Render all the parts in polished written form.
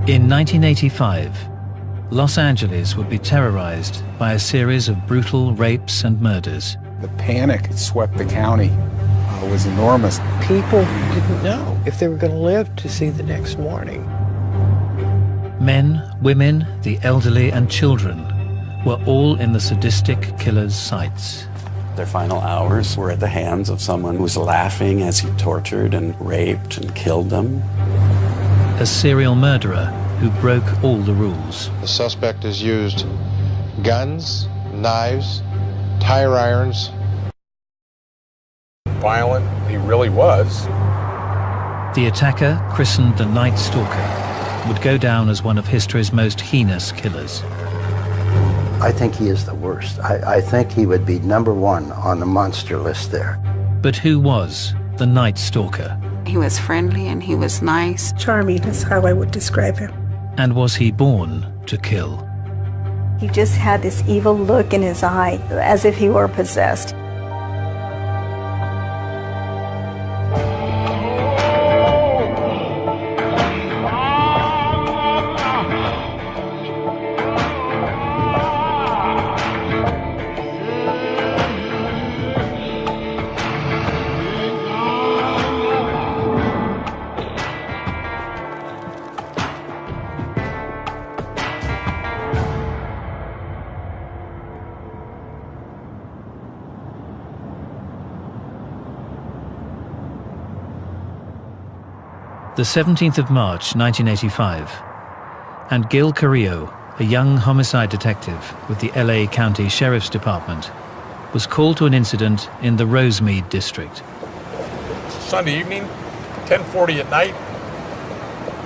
In 1985, Los Angeles would be terrorized by a series of brutal rapes and murders. The panic that swept the county was enormous. People didn't know if they were going to live to see the next morning. Men, women, the elderly and children were all in the sadistic killer's sights. Their final hours were at the hands of someone who was laughing as he tortured and raped and killed them. A serial murderer who broke all the rules. The suspect has used guns, knives, tire irons. Violent he really was. The attacker, christened the Night Stalker, would go down as one of history's most heinous killers. I think he is the worst. I think he would be #1 on the monster list there. But who was the Night Stalker? He was friendly and he was nice. Charming is how I would describe him. And was he born to kill? He just had this evil look in his eye, as if he were possessed. The 17th of March, 1985, and Gil Carrillo, a young homicide detective with the LA County Sheriff's Department, was called to an incident in the Rosemead district. Sunday evening, 10:40 at night,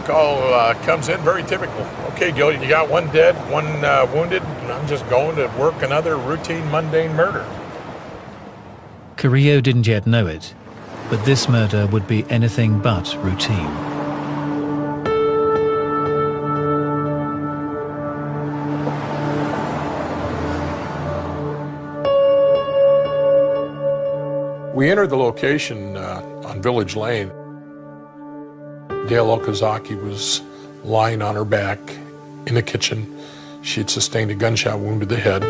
call comes in, very typical. Okay, Gil, you got one dead, one wounded, and I'm just going to work another routine, mundane murder. Carrillo didn't yet know it, but this murder would be anything but routine. We entered the location on Village Lane. Dale Okazaki was lying on her back in the kitchen. She had sustained a gunshot wound to the head.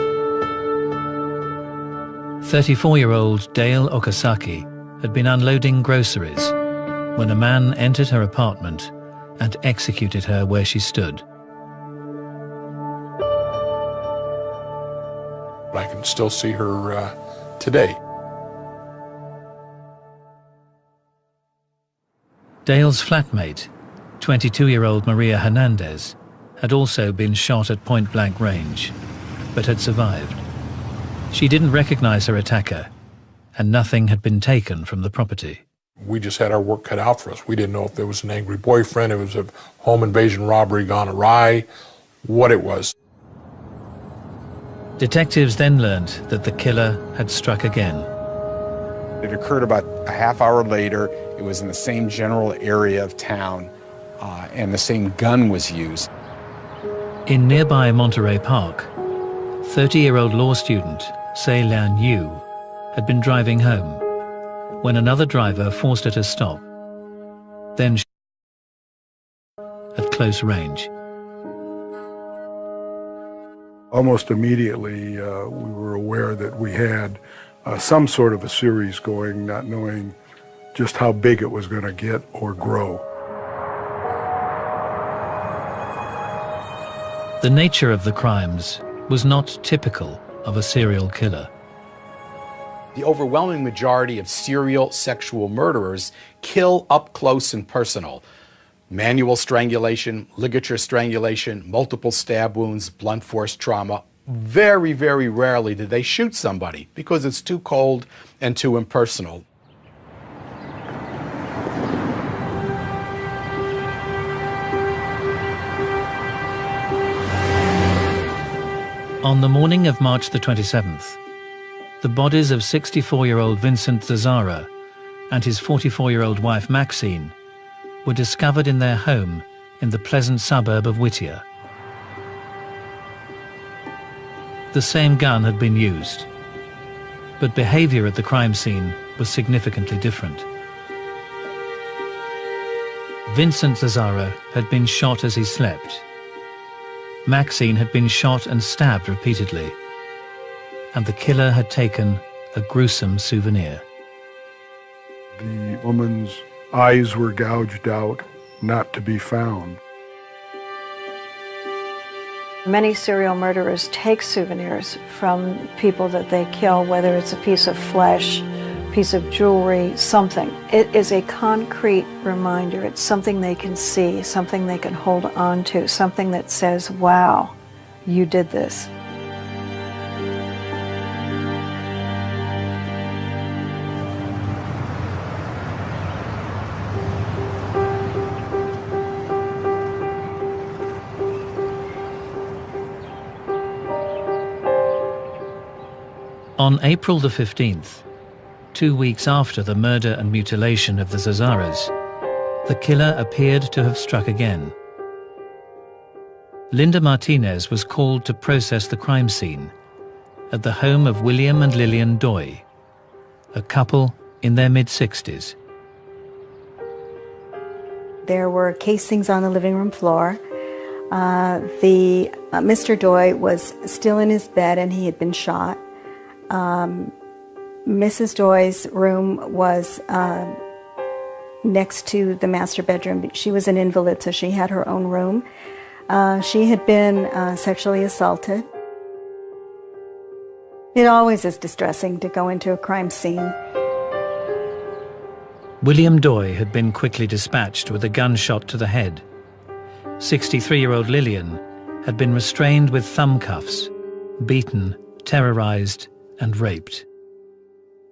34-year-old Dale Okazaki had been unloading groceries when a man entered her apartment and executed her where she stood. I can still see her today. Dale's flatmate, 22-year-old Maria Hernandez, had also been shot at point-blank range, but had survived. She didn't recognize her attacker, and nothing had been taken from the property. We just had our work cut out for us. We didn't know if there was an angry boyfriend, it was a home invasion robbery gone awry, what it was. Detectives then learned that the killer had struck again. It occurred about a half hour later. It was in the same general area of town, and the same gun was used. In nearby Monterey Park, 30-year-old law student Se Lian Yu had been driving home when another driver forced her to stop, then at close range. Almost immediately, we were aware that we had some sort of a series going, not knowing just how big it was going to get or grow. The nature of the crimes was not typical of a serial killer. The overwhelming majority of serial sexual murderers kill up close and personal. Manual strangulation, ligature strangulation, multiple stab wounds, blunt force trauma. Very, very rarely do they shoot somebody because it's too cold and too impersonal. On the morning of March the 27th, the bodies of 64-year-old Vincent Zazara and his 44-year-old wife Maxine were discovered in their home in the pleasant suburb of Whittier. The same gun had been used, but behavior at the crime scene was significantly different. Vincent Zazzara had been shot as he slept. Maxine had been shot and stabbed repeatedly. And the killer had taken a gruesome souvenir. The woman's eyes were gouged out, not to be found. Many serial murderers take souvenirs from people that they kill, whether it's a piece of flesh, piece of jewelry, something. It is a concrete reminder. It's something they can see, something they can hold on to, something that says, wow, you did this. On April the 15th, 2 weeks after the murder and mutilation of the Zazzaras, the killer appeared to have struck again. Linda Martinez was called to process the crime scene at the home of William and Lillian Doy, a couple in their mid-60s. There were casings on the living room floor. Mr. Doy was still in his bed and he had been shot. Mrs. Doy's room was next to the master bedroom. She was an invalid, so she had her own room. She had been sexually assaulted. It always is distressing to go into a crime scene. William Doy had been quickly dispatched with a gunshot to the head. 63-year-old Lillian had been restrained with thumb cuffs, beaten, terrorized, and raped.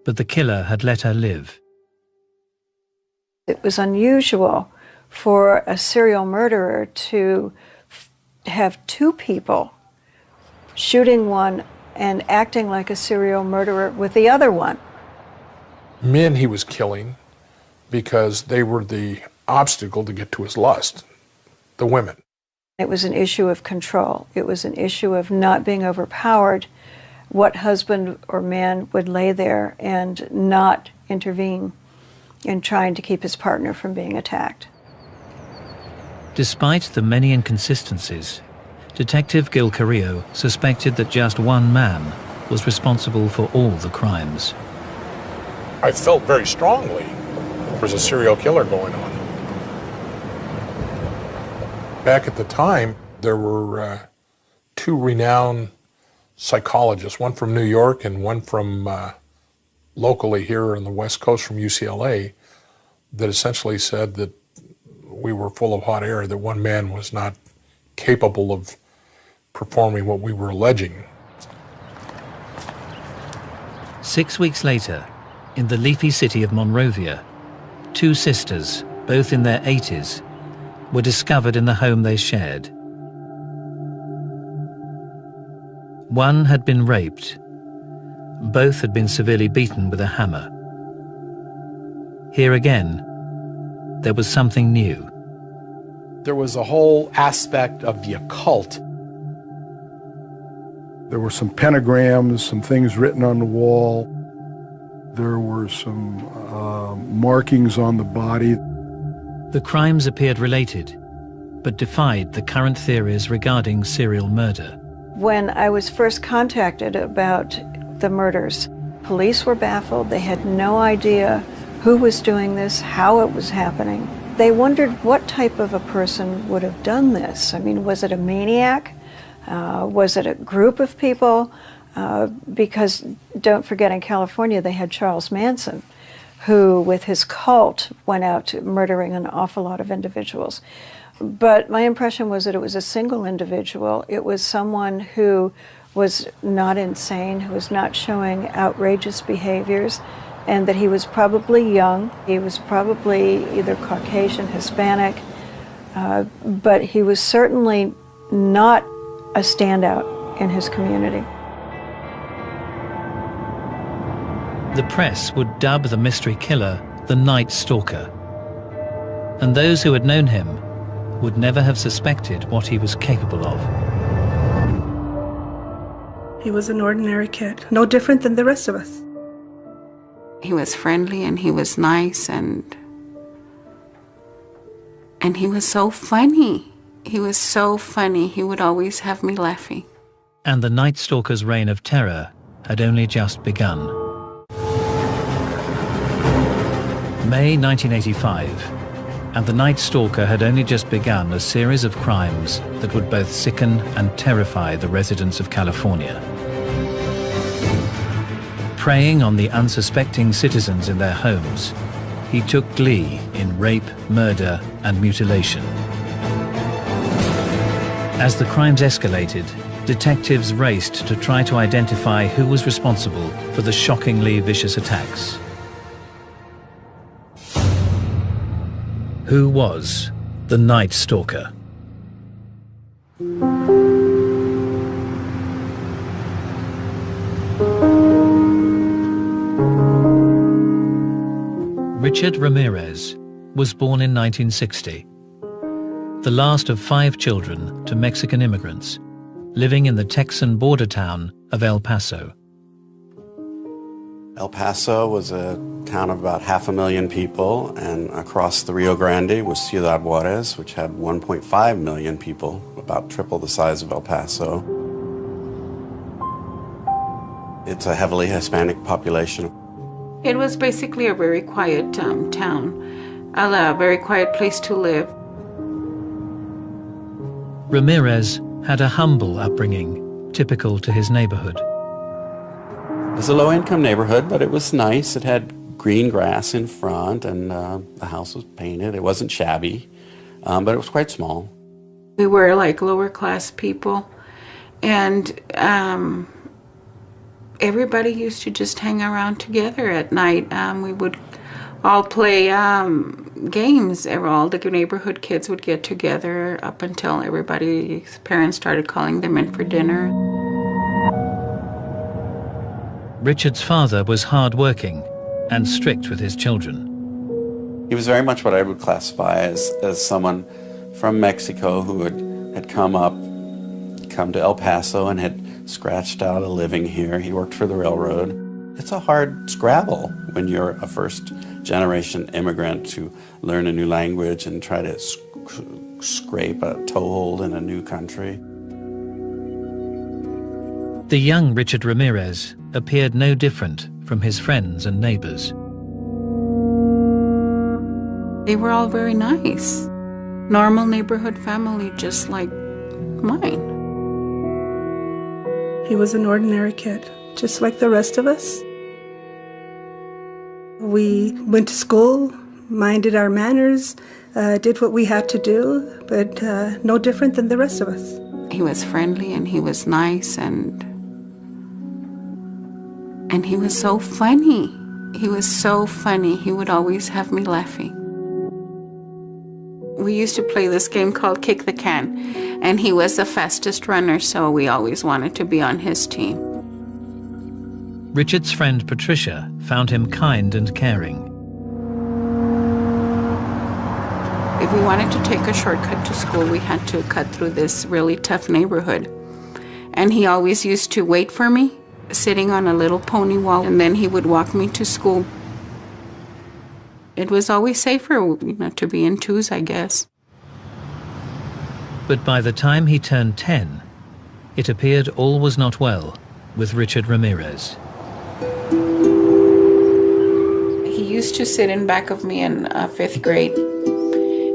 But the killer had let her live. It was unusual for a serial murderer to have two people shooting one and acting like a serial murderer with the other one. Men he was killing because they were the obstacle to get to his lust, the women. It was an issue of control. It was an issue of not being overpowered. What husband or man would lay there and not intervene in trying to keep his partner from being attacked? Despite the many inconsistencies, Detective Gil Carrillo suspected that just one man was responsible for all the crimes. I felt very strongly there was a serial killer going on. Back at the time, there were two renowned psychologists, one from New York and one from locally here on the West Coast from UCLA, that essentially said that we were full of hot air, that one man was not capable of performing what we were alleging. 6 weeks later, in the leafy city of Monrovia, two sisters, both in their 80s, were discovered in the home they shared. One had been raped. Both had been severely beaten with a hammer. Here again, there was something new. There was a whole aspect of the occult. There were some pentagrams, some things written on the wall. There were some markings on the body. The crimes appeared related, but defied the current theories regarding serial murder. When I was first contacted about the murders, police were baffled. They had no idea who was doing this, how it was happening. They wondered what type of a person would have done this. I mean, was it a maniac? Was it a group of people? Because don't forget, in California, they had Charles Manson, who, with his cult, went out murdering an awful lot of individuals. But my impression was that it was a single individual. It was someone who was not insane, who was not showing outrageous behaviors, and that he was probably young. He was probably either Caucasian, Hispanic, but he was certainly not a standout in his community. The press would dub the mystery killer the Night Stalker, and those who had known him would never have suspected what he was capable of. He was an ordinary kid, no different than the rest of us. He was friendly and he was nice, and And he was so funny. He was so funny. He would always have me laughing. And the Night Stalker's reign of terror had only just begun. May 1985, and the Night Stalker had only just begun a series of crimes that would both sicken and terrify the residents of California. Preying on the unsuspecting citizens in their homes, he took glee in rape, murder, and mutilation. As the crimes escalated, detectives raced to try to identify who was responsible for the shockingly vicious attacks. Who was the Night Stalker? Richard Ramirez was born in 1960, the last of 5 children to Mexican immigrants, living in the Texan border town of El Paso. El Paso was a town of about 500,000 people, and across the Rio Grande was Ciudad Juarez, which had 1.5 million people, about triple the size of El Paso. It's a heavily Hispanic population. It was basically a very quiet town, a very quiet place to live. Ramirez had a humble upbringing, typical to his neighborhood. It was a low-income neighborhood, but it was nice. It had green grass in front, and the house was painted. It wasn't shabby, but it was quite small. We were like lower-class people, and everybody used to just hang around together at night. We would all play games. All the neighborhood kids would get together up until everybody's parents started calling them in for dinner. Richard's father was hard-working and strict with his children. He was very much what I would classify as someone from Mexico who had come to El Paso and had scratched out a living here. He worked for the railroad. It's a hard scrabble when you're a first-generation immigrant to learn a new language and try to scrape a toehold in a new country. The young Richard Ramirez appeared no different from his friends and neighbors. They were all very nice. Normal neighborhood family, just like mine. He was an ordinary kid, just like the rest of us. We went to school, minded our manners, did what we had to do, but no different than the rest of us. He was friendly and he was nice and he was so funny. He was so funny. He would always have me laughing. We used to play this game called Kick the Can, and he was the fastest runner, so we always wanted to be on his team. Richard's friend Patricia found him kind and caring. If we wanted to take a shortcut to school, we had to cut through this really tough neighborhood. And he always used to wait for me, sitting on a little pony wall, and then he would walk me to school. It was always safer, to be in twos, I guess. But by the time he turned 10, it appeared all was not well with Richard Ramirez. He used to sit in back of me in 5th grade.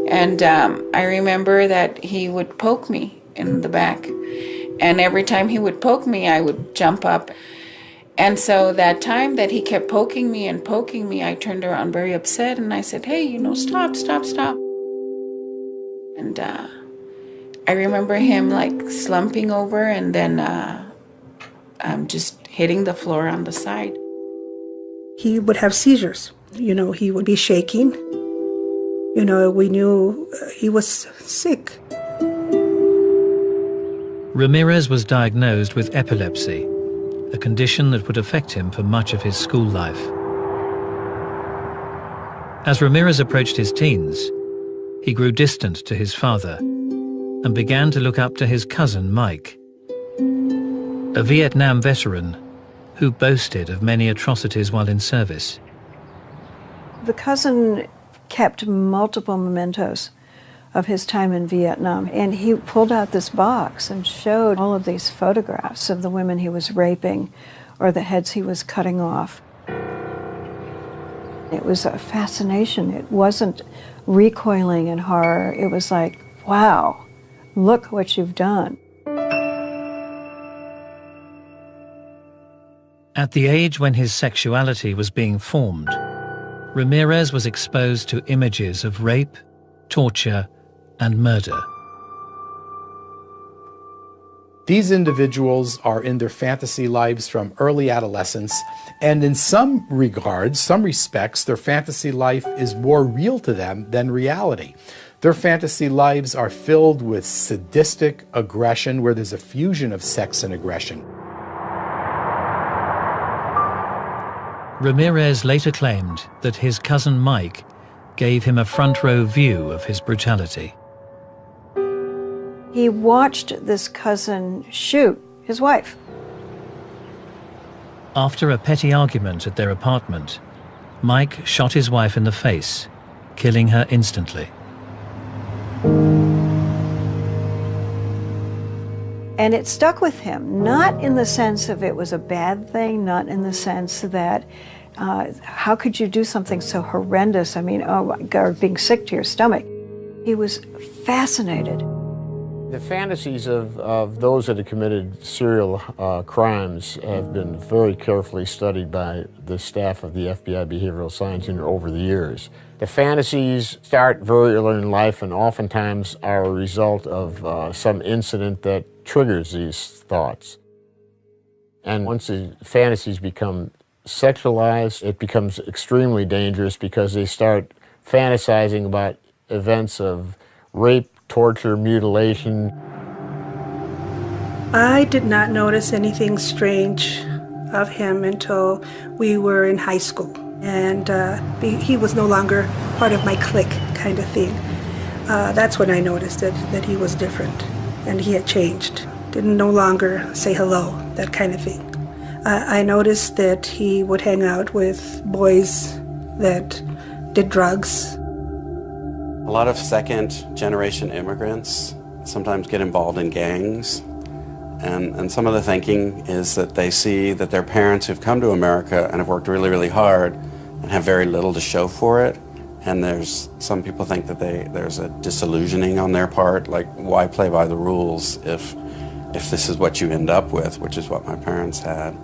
And I remember that he would poke me in the back. And every time he would poke me, I would jump up. And so that time that he kept poking me, I turned around very upset and I said, hey, stop. And I remember him like slumping over and then just hitting the floor on the side. He would have seizures. He would be shaking. We knew he was sick. Ramirez was diagnosed with epilepsy, a condition that would affect him for much of his school life. As Ramirez approached his teens, he grew distant to his father and began to look up to his cousin Mike, a Vietnam veteran who boasted of many atrocities while in service. The cousin kept multiple mementos of his time in Vietnam. And he pulled out this box and showed all of these photographs of the women he was raping or the heads he was cutting off. It was a fascination. It wasn't recoiling in horror. It was like, wow, look what you've done. At the age when his sexuality was being formed, Ramirez was exposed to images of rape, torture, and murder. These individuals are in their fantasy lives from early adolescence, and in some regards, some respects, their fantasy life is more real to them than reality. Their fantasy lives are filled with sadistic aggression, where there's a fusion of sex and aggression. Ramirez later claimed that his cousin Mike gave him a front-row view of his brutality. He watched this cousin shoot his wife. After a petty argument at their apartment, Mike shot his wife in the face, killing her instantly. And it stuck with him, not in the sense of it was a bad thing, not in the sense that how could you do something so horrendous? I mean, oh my God, being sick to your stomach. He was fascinated. The fantasies of those that have committed serial crimes have been very carefully studied by the staff of the FBI Behavioral Science Unit over the years. The fantasies start very early in life and oftentimes are a result of some incident that triggers these thoughts. And once the fantasies become sexualized, it becomes extremely dangerous because they start fantasizing about events of rape, torture, mutilation. I did not notice anything strange of him until we were in high school. And he was no longer part of my clique kind of thing. That's when I noticed that he was different and he had changed. Didn't no longer say hello, that kind of thing. I noticed that he would hang out with boys that did drugs. A lot of second-generation immigrants sometimes get involved in gangs, and some of the thinking is that they see that their parents who've come to America and have worked really, really hard and have very little to show for it, and some people think that there's a disillusioning on their part, like why play by the rules if this is what you end up with, which is what my parents had.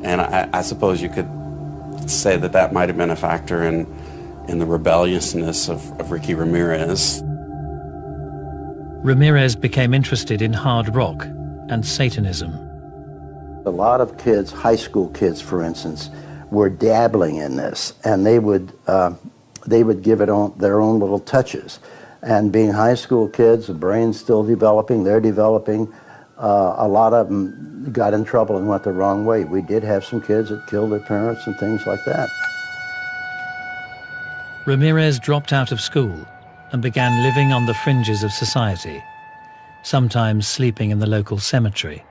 And I suppose you could say that might have been a factor in the rebelliousness of Ricky Ramirez. Ramirez became interested in hard rock and Satanism. A lot of kids, high school kids for instance, were dabbling in this, and they would give it their own little touches. And being high school kids, the brain's still developing, they're developing. A lot of them got in trouble and went the wrong way. We did have some kids that killed their parents and things like that. Ramirez dropped out of school and began living on the fringes of society, sometimes sleeping in the local cemetery.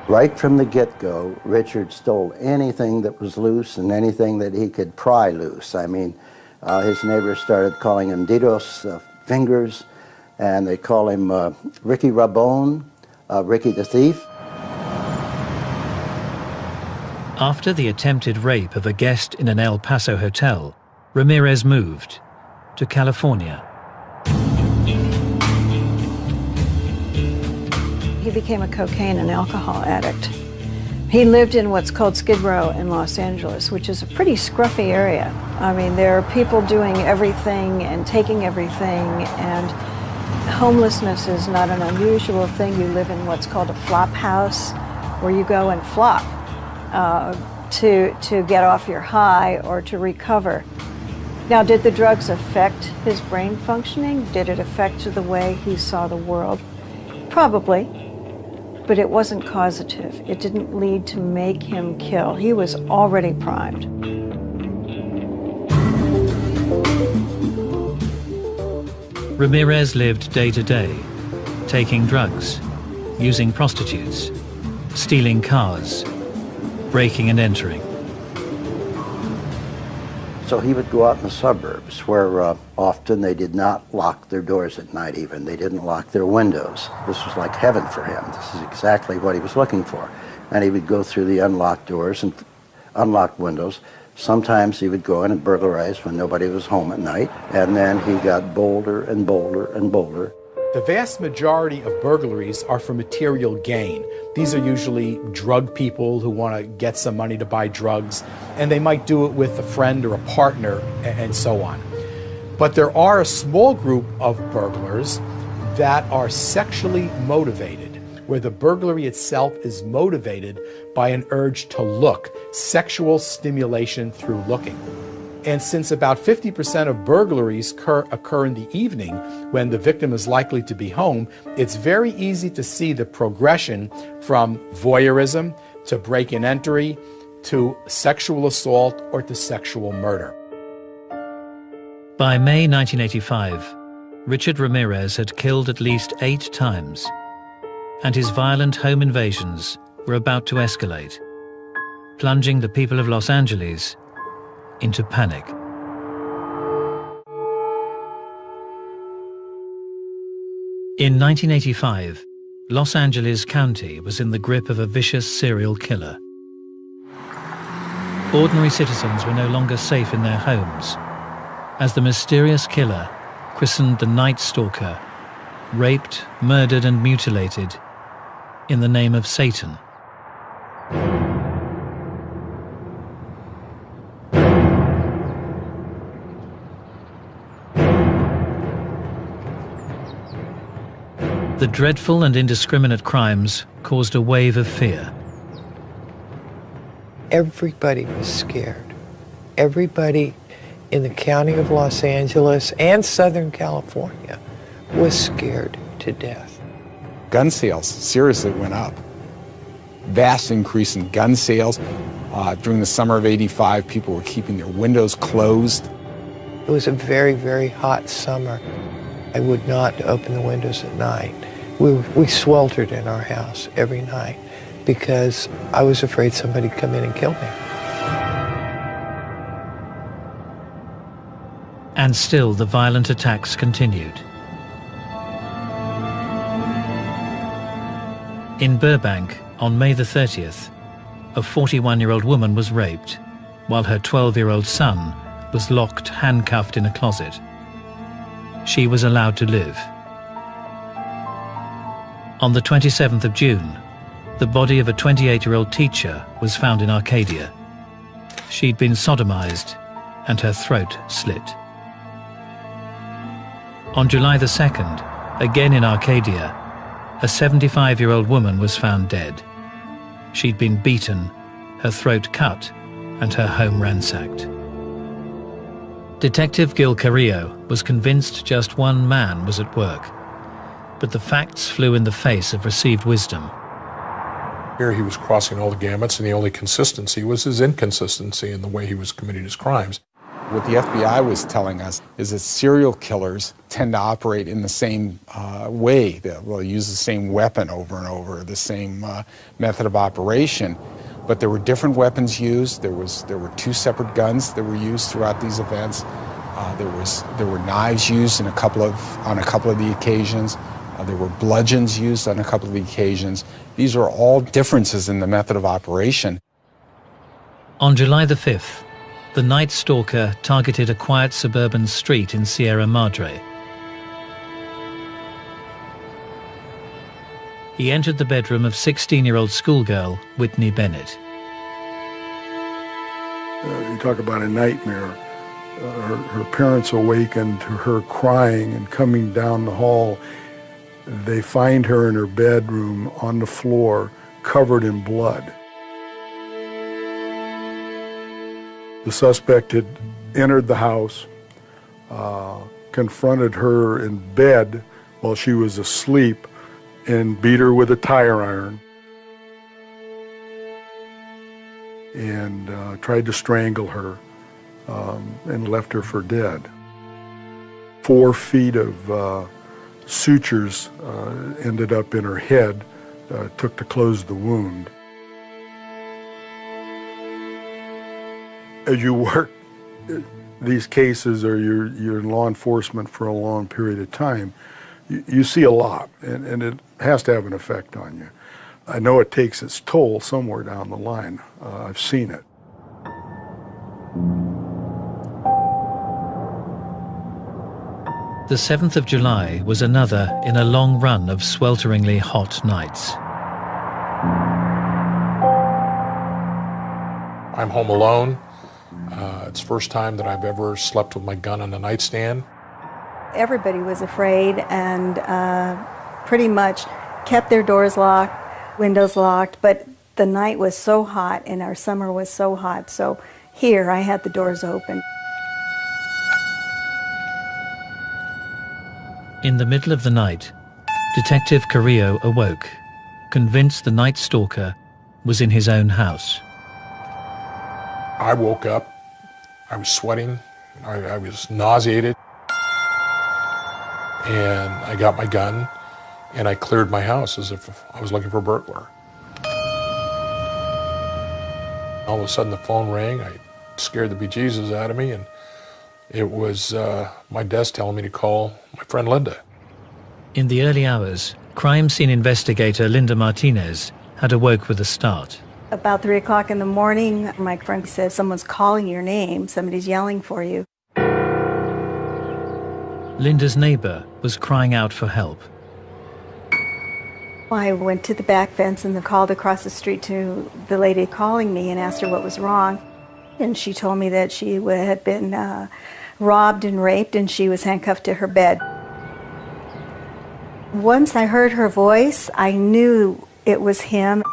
Right from the get-go, Richard stole anything that was loose and anything that he could pry loose. I mean, his neighbors started calling him Ditos Fingers, and they call him Ricky Rabone, Ricky the Thief. After the attempted rape of a guest in an El Paso hotel, Ramirez moved to California. He became a cocaine and alcohol addict. He lived in what's called Skid Row in Los Angeles, which is a pretty scruffy area. I mean, there are people doing everything and taking everything, and homelessness is not an unusual thing. You live in what's called a flop house, where you go and flop to get off your high or to recover. Now, did the drugs affect his brain functioning? Did it affect the way he saw the world? Probably, but it wasn't causative. It didn't lead to make him kill. He was already primed. Ramirez lived day to day, taking drugs, using prostitutes, stealing cars, breaking and entering. So he would go out in the suburbs where often they did not lock their doors at night even. They didn't lock their windows. This was like heaven for him. This is exactly what he was looking for. And he would go through the unlocked doors and unlocked windows. Sometimes he would go in and burglarize when nobody was home at night. And then he got bolder and bolder and bolder. The vast majority of burglaries are for material gain. These are usually drug people who want to get some money to buy drugs, and they might do it with a friend or a partner and so on. But there are a small group of burglars that are sexually motivated, where the burglary itself is motivated by an urge to look, sexual stimulation through looking. And since about 50% of burglaries occur in the evening when the victim is likely to be home, it's very easy to see the progression from voyeurism to break-in entry to sexual assault or to sexual murder. By May 1985, Richard Ramirez had killed at least 8 times, and his violent home invasions were about to escalate, plunging the people of Los Angeles into panic. In 1985, Los Angeles County was in the grip of a vicious serial killer. Ordinary citizens were no longer safe in their homes, as the mysterious killer, christened the Night Stalker, raped, murdered and mutilated in the name of Satan. The dreadful and indiscriminate crimes caused a wave of fear. Everybody was scared. Everybody in the county of Los Angeles and Southern California was scared to death. Gun sales seriously went up. Vast increase in gun sales. During the summer of '85, people were keeping their windows closed. It was a very, very hot summer. I would not open the windows at night. We sweltered in our house every night because I was afraid somebody'd come in and kill me. And still the violent attacks continued. In Burbank, on May the 30th, a 41-year-old woman was raped, while her 12-year-old son was locked, handcuffed in a closet. She was allowed to live. On the 27th of June, the body of a 28-year-old teacher was found in Arcadia. She'd been sodomized and her throat slit. On July the 2nd, again in Arcadia, a 75-year-old woman was found dead. She'd been beaten, her throat cut, and her home ransacked. Detective Gil Carrillo was convinced just one man was at work, but the facts flew in the face of received wisdom. Here he was crossing all the gamuts, and the only consistency was his inconsistency in the way he was committing his crimes. What the FBI was telling us is that serial killers tend to operate in the same way. They'll use the same weapon over and over, the same method of operation. But there were different weapons used. There were 2 separate guns that were used throughout these events. There were knives used on a couple of the occasions. There were bludgeons used on a couple of the occasions. These are all differences in the method of operation. On July the 5th, the Night Stalker targeted a quiet suburban street in Sierra Madre. He entered the bedroom of 16-year-old schoolgirl Whitney Bennett. You talk about a nightmare. Her parents awakened to her crying and coming down the hall. They find her in her bedroom on the floor, covered in blood. The suspect had entered the house, confronted her in bed while she was asleep, and beat her with a tire iron, and tried to strangle her and left her for dead. 4 feet of sutures ended up in her head, took to close the wound. As you work these cases or you're in law enforcement for a long period of time, you see a lot, and it has to have an effect on you. I know it takes its toll somewhere down the line. I've seen it. The 7th of July was another in a long run of swelteringly hot nights. I'm home alone. It's the first time that I've ever slept with my gun on the nightstand. Everybody was afraid and pretty much kept their doors locked, windows locked, but the night was so hot and our summer was so hot, so here I had the doors open. In the middle of the night, Detective Carrillo awoke, convinced the night stalker was in his own house. I woke up, I was sweating, I was nauseated, and I got my gun and I cleared my house as if I was looking for a burglar. All of a sudden the phone rang. I scared the bejesus out of me, and it was my desk telling me to call my friend Linda. In the early hours, crime scene investigator Linda Martinez had awoke with a start. About 3 o'clock in the morning, my friend said, someone's calling your name, somebody's yelling for you. Linda's neighbor was crying out for help. I went to the back fence and called across the street to the lady calling me and asked her what was wrong. And she told me that she had been robbed and raped and she was handcuffed to her bed. Once I heard her voice, I knew it was him.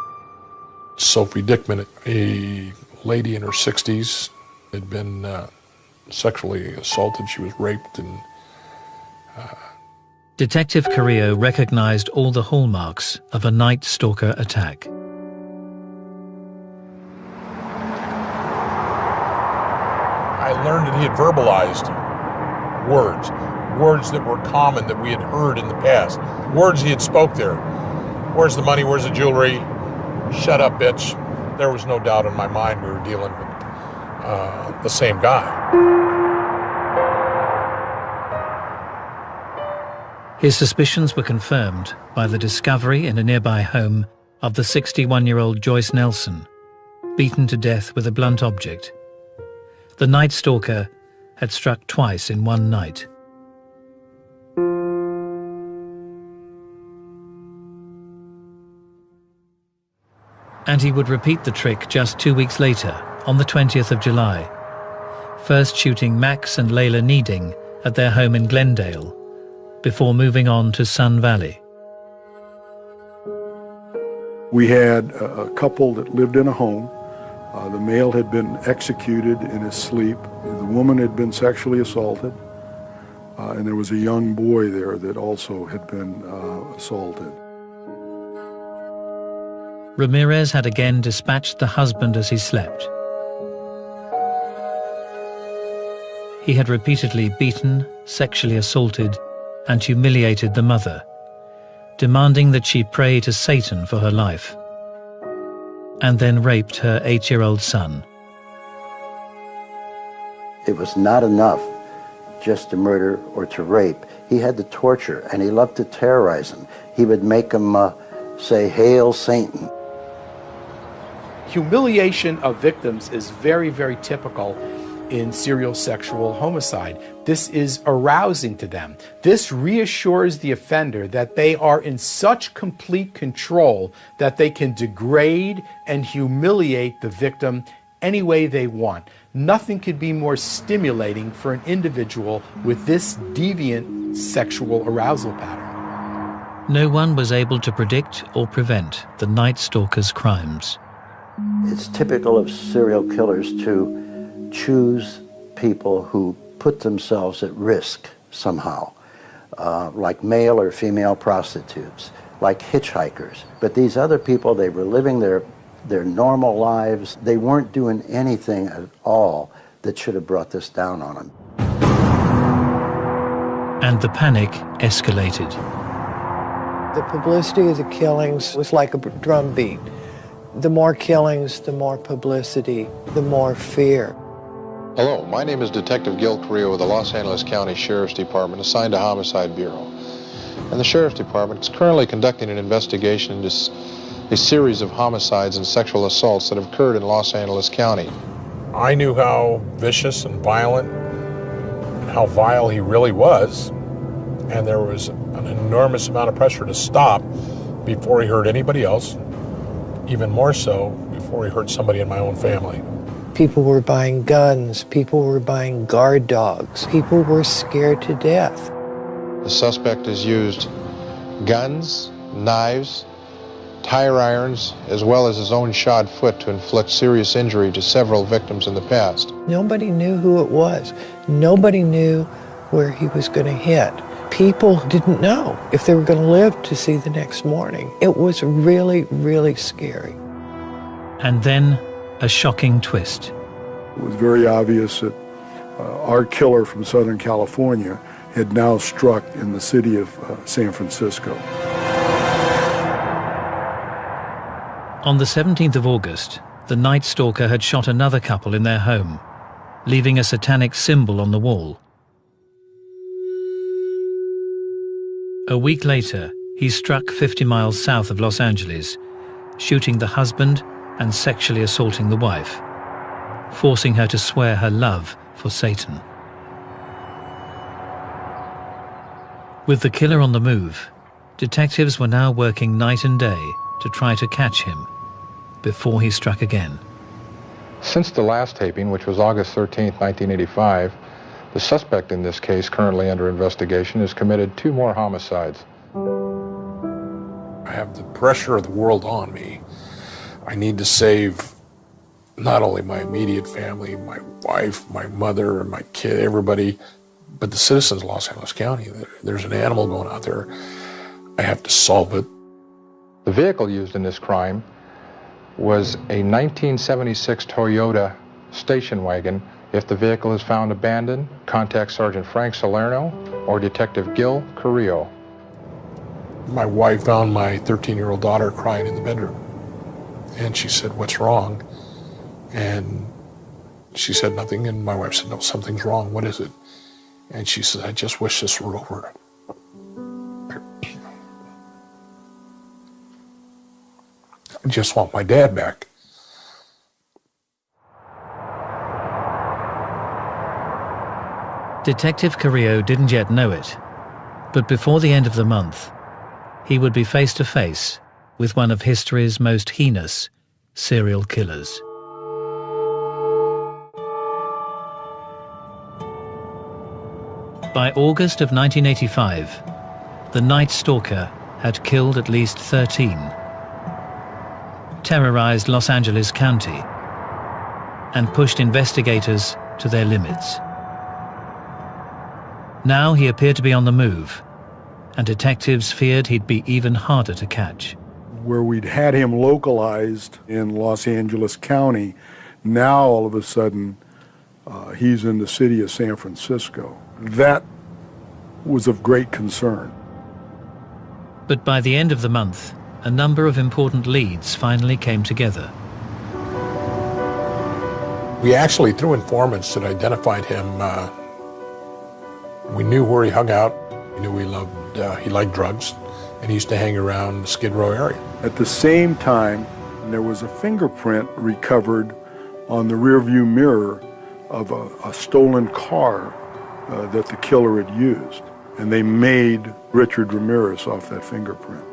Sophie Dickman, a lady in her 60s, had been sexually assaulted. She was raped and... Detective Carrillo recognized all the hallmarks of a night stalker attack. I learned that he had verbalized words that were common that we had heard in the past, words he had spoke there. Where's the money? Where's the jewelry? Shut up, bitch. There was no doubt in my mind we were dealing with the same guy. His suspicions were confirmed by the discovery in a nearby home of the 61-year-old Joyce Nelson, beaten to death with a blunt object. The night stalker had struck twice in one night. And he would repeat the trick just 2 weeks later, on the 20th of July, first shooting Max and Layla Needing at their home in Glendale, before moving on to Sun Valley. We had a couple that lived in a home. The male had been executed in his sleep. The woman had been sexually assaulted. And there was a young boy there that also had been assaulted. Ramirez had again dispatched the husband as he slept. He had repeatedly beaten, sexually assaulted, and humiliated the mother, demanding that she pray to Satan for her life, and then raped her 8-year-old son. It was not enough just to murder or to rape. He had to torture, and he loved to terrorize him. He would make him say, "Hail Satan." Humiliation of victims is very, very typical in serial sexual homicide. This is arousing to them. This reassures the offender that they are in such complete control that they can degrade and humiliate the victim any way they want. Nothing could be more stimulating for an individual with this deviant sexual arousal pattern. No one was able to predict or prevent the night stalker's crimes. It's typical of serial killers to choose people who put themselves at risk somehow, like male or female prostitutes, like hitchhikers. But these other people, they were living their normal lives. They weren't doing anything at all that should have brought this down on them. And the panic escalated. The publicity of the killings was like a drum beat. The more killings, the more publicity, the more fear. Hello, my name is Detective Gil Carrillo with the Los Angeles County Sheriff's Department assigned to Homicide Bureau. And the Sheriff's Department is currently conducting an investigation into a series of homicides and sexual assaults that have occurred in Los Angeles County. I knew how vicious and violent and how vile he really was, and there was an enormous amount of pressure to stop before he hurt anybody else, even more so before he hurt somebody in my own family. People were buying guns, people were buying guard dogs, people were scared to death. The suspect has used guns, knives, tire irons, as well as his own shod foot to inflict serious injury to several victims in the past. Nobody knew who it was. Nobody knew where he was going to hit. People didn't know if they were going to live to see the next morning. It was really, really scary. And then a shocking twist. It was very obvious that our killer from Southern California had now struck in the city of San Francisco. On the 17th of August, the Night Stalker had shot another couple in their home, leaving a satanic symbol on the wall. A week later, he struck 50 miles south of Los Angeles, shooting the husband and sexually assaulting the wife, forcing her to swear her love for Satan. With the killer on the move, detectives were now working night and day to try to catch him before he struck again. Since the last taping, which was August 13, 1985, the suspect in this case, currently under investigation, has committed 2 more homicides. I have the pressure of the world on me. I need to save not only my immediate family, my wife, my mother, and my kid, everybody, but the citizens of Los Angeles County. There's an animal going out there. I have to solve it. The vehicle used in this crime was a 1976 Toyota station wagon. If the vehicle is found abandoned, contact Sergeant Frank Salerno or Detective Gil Carrillo. My wife found my 13-year-old daughter crying in the bedroom. And she said, "What's wrong?" And she said nothing, and my wife said, "No, something's wrong. What is it?" And she said, "I just wish this were over." I just want my dad back. Detective Carrillo didn't yet know it, but before the end of the month, he would be face to face with one of history's most heinous serial killers. By August of 1985, the Night Stalker had killed at least 13, terrorized Los Angeles County, and pushed investigators to their limits. Now he appeared to be on the move, and detectives feared he'd be even harder to catch. Where we'd had him localized in Los Angeles County, now all of a sudden he's in the city of San Francisco. That was of great concern. But by the end of the month, a number of important leads finally came together. We actually, through informants that identified him, we knew where he hung out. We knew he liked drugs, and he used to hang around the Skid Row area. At the same time, there was a fingerprint recovered on the rearview mirror of a stolen car that the killer had used. And they made Richard Ramirez off that fingerprint.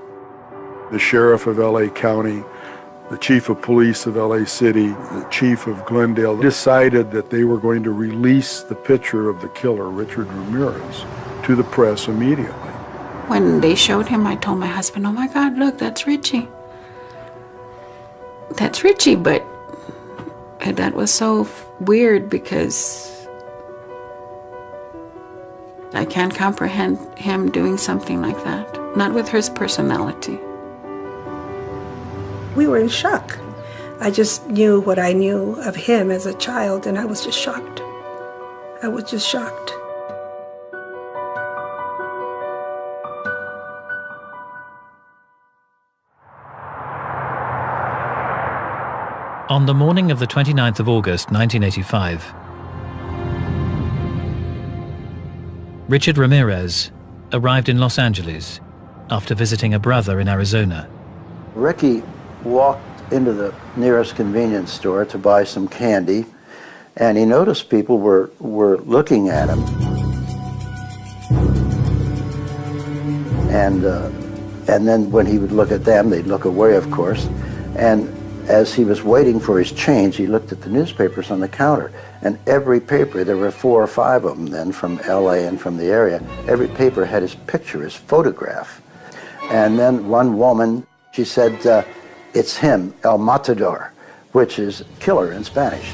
The sheriff of LA County, the chief of police of LA City, the chief of Glendale decided that they were going to release the picture of the killer, Richard Ramirez, to the press immediately. When they showed him, I told my husband, "Oh my God, look, that's Richie. That's Richie," but that was so weird because I can't comprehend him doing something like that, not with his personality. We were in shock. I just knew what I knew of him as a child, and I was just shocked. I was just shocked. On the morning of the 29th of August 1985, Richard Ramirez arrived in Los Angeles after visiting a brother in Arizona. Ricky walked into the nearest convenience store to buy some candy, and he noticed people were looking at him. And then when he would look at them, they'd look away, of course. And as he was waiting for his change, he looked at the newspapers on the counter. And every paper, there were 4 or 5 of them then from LA and from the area, every paper had his picture, his photograph. And then one woman, she said, it's him, El Matador, which is killer in Spanish.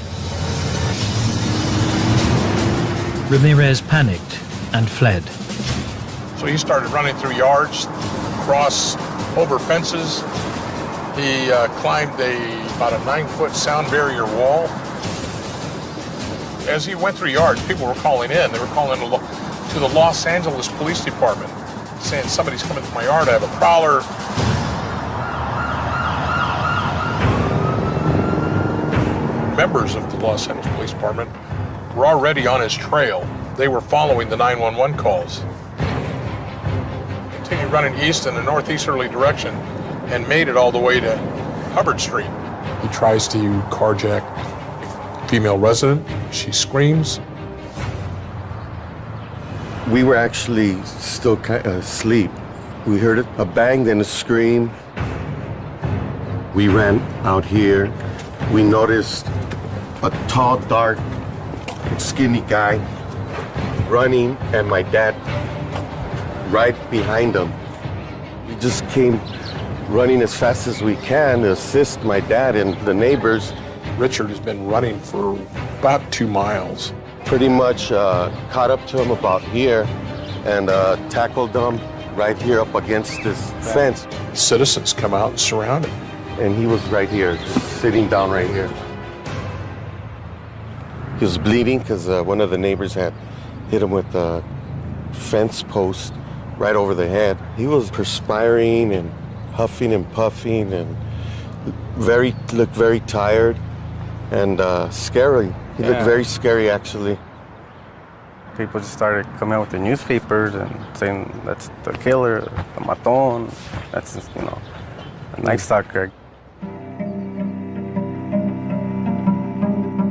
Ramirez panicked and fled. So he started running through yards, across over fences. He climbed about a 9-foot sound barrier wall. As he went through yards, people were calling in. They were calling to the Los Angeles Police Department, saying somebody's coming to my yard, I have a prowler. Members of the Los Angeles Police Department were already on his trail. They were following the 911 calls. Continued running east in a northeasterly direction and made it all the way to Hubbard Street. He tries to carjack a female resident. She screams. We were actually still asleep. We heard a bang, then a scream. We ran out here. We noticed a tall, dark, skinny guy running, and my dad right behind him. We just came running as fast as we can to assist my dad and the neighbors. Richard has been running for about 2 miles. Pretty much caught up to him about here and tackled him right here up against this fence. Citizens come out and surround him. And he was right here, just sitting down right here. He was bleeding because one of the neighbors had hit him with a fence post right over the head. He was perspiring and huffing and puffing and looked very tired and scary. He looked very scary, actually. People just started coming out with the newspapers and saying that's the killer, the matón, that's, you know, a Night Stalker.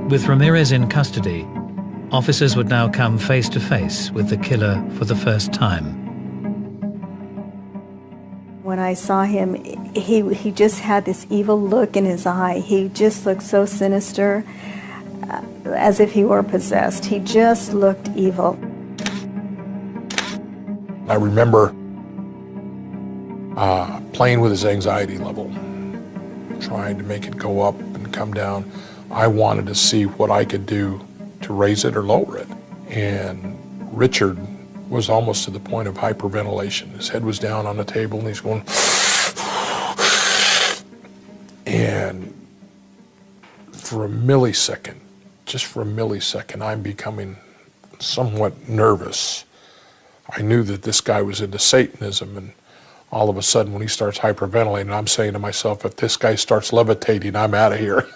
With Ramirez in custody, officers would now come face to face with the killer for the first time. When I saw him, he just had this evil look in his eye. He just looked so sinister, as if he were possessed. He just looked evil. I remember playing with his anxiety level, trying to make it go up and come down. I wanted to see what I could do to raise it or lower it. And Richard was almost to the point of hyperventilation. His head was down on the table and he's going, and for a millisecond, just for a millisecond, I'm becoming somewhat nervous. I knew that this guy was into Satanism, and all of a sudden when he starts hyperventilating, I'm saying to myself, if this guy starts levitating, I'm out of here.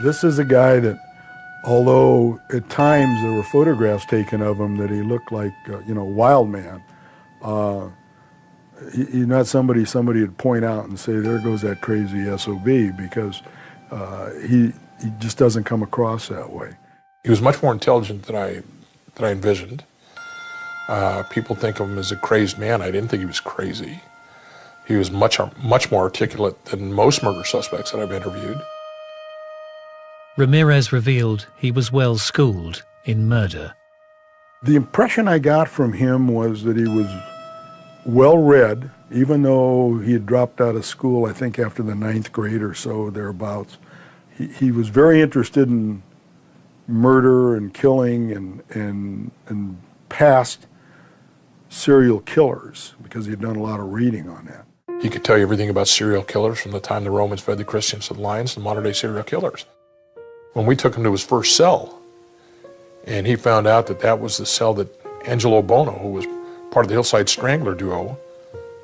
This is a guy that, although at times there were photographs taken of him that he looked like, wild man, he's not somebody would point out and say, there goes that crazy SOB, because he just doesn't come across that way. He was much more intelligent than I envisioned. People think of him as a crazed man. I didn't think he was crazy. He was much more articulate than most murder suspects that I've interviewed. Ramirez revealed he was well schooled in murder. The impression I got from him was that he was well read, even though he had dropped out of school, I think after the 9th grade or so, thereabouts. He was very interested in murder and killing and past serial killers, because he had done a lot of reading on that. He could tell you everything about serial killers from the time the Romans fed the Christians to the lions to modern-day serial killers. When we took him to his first cell, and he found out that that was the cell that Angelo Bono, who was part of the Hillside Strangler duo,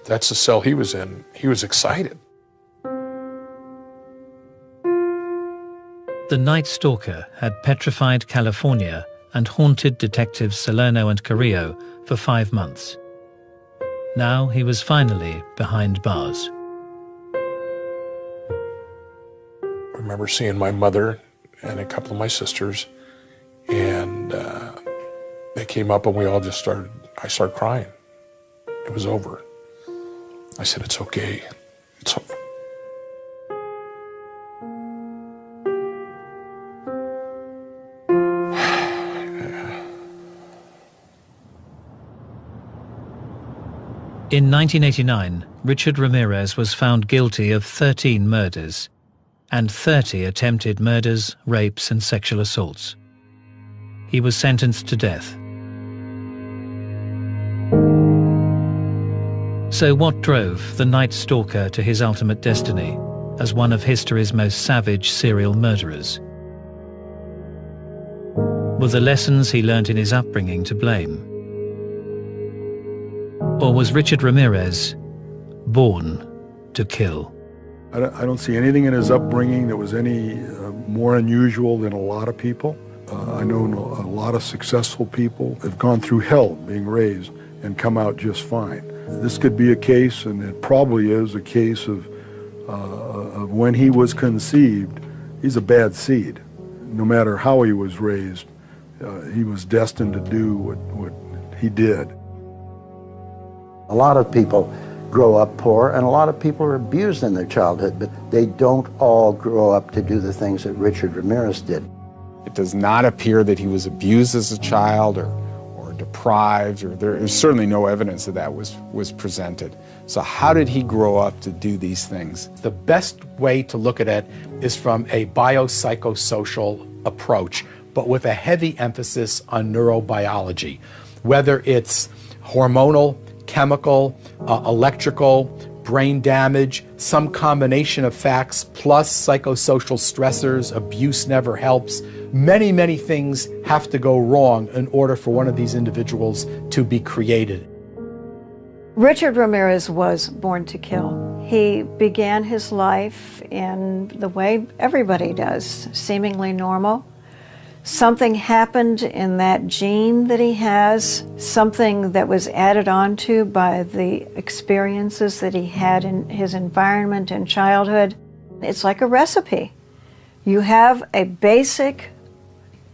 that's the cell he was in, he was excited. The The Night Stalker had petrified California and haunted detectives Salerno and Carrillo for 5 months. Now he was finally behind bars. I remember seeing my mother and a couple of my sisters, and they came up and I started crying. It was over. I said, it's okay. It's over. In 1989, Richard Ramirez was found guilty of 13 murders and 30 attempted murders, rapes, and sexual assaults. He was sentenced to death. So what drove the Night Stalker to his ultimate destiny as one of history's most savage serial murderers? Were the lessons he learned in his upbringing to blame? Or was Richard Ramirez born to kill? I don't see anything in his upbringing that was any more unusual than a lot of people. I know a lot of successful people have gone through hell being raised and come out just fine. This could be a case, and it probably is a case of when he was conceived, he's a bad seed. No matter how he was raised, he was destined to do what he did. A lot of people grow up poor, and a lot of people are abused in their childhood, but they don't all grow up to do the things that Richard Ramirez did. It does not appear that he was abused as a child or deprived, or there is certainly no evidence that that was presented. So how did he grow up to do these things? The best way to look at it is from a biopsychosocial approach, but with a heavy emphasis on neurobiology, whether it's hormonal, chemical, electrical, brain damage, some combination of facts, plus psychosocial stressors, abuse never helps. Many, many things have to go wrong in order for one of these individuals to be created. Richard Ramirez was born to kill. He began his life in the way everybody does, seemingly normal. Something happened in that gene that he has, something that was added on to by the experiences that he had in his environment in childhood. It's like a recipe. You have a basic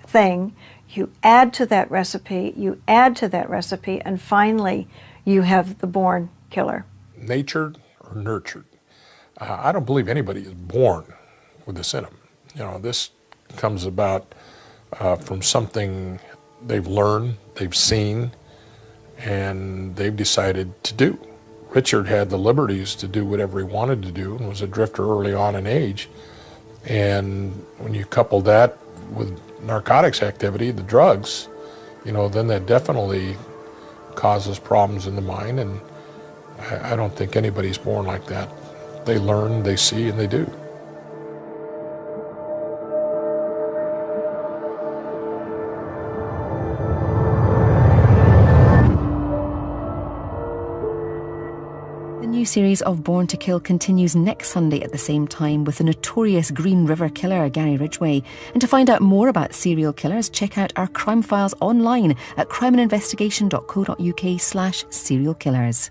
thing, you add to that recipe, you add to that recipe, and finally you have the born killer. Natured or nurtured? I don't believe anybody is born with this in them. You know, this comes about from something they've learned, they've seen, and they've decided to do. Richard had the liberties to do whatever he wanted to do and was a drifter early on in age. And when you couple that with narcotics activity, the drugs, you know, then that definitely causes problems in the mind, and I don't think anybody's born like that. They learn, they see, and they do. The new series of Born to Kill continues next Sunday at the same time with the notorious Green River killer Gary Ridgway. And to find out more about serial killers, check out our crime files online at crimeandinvestigation.co.uk/serial killers.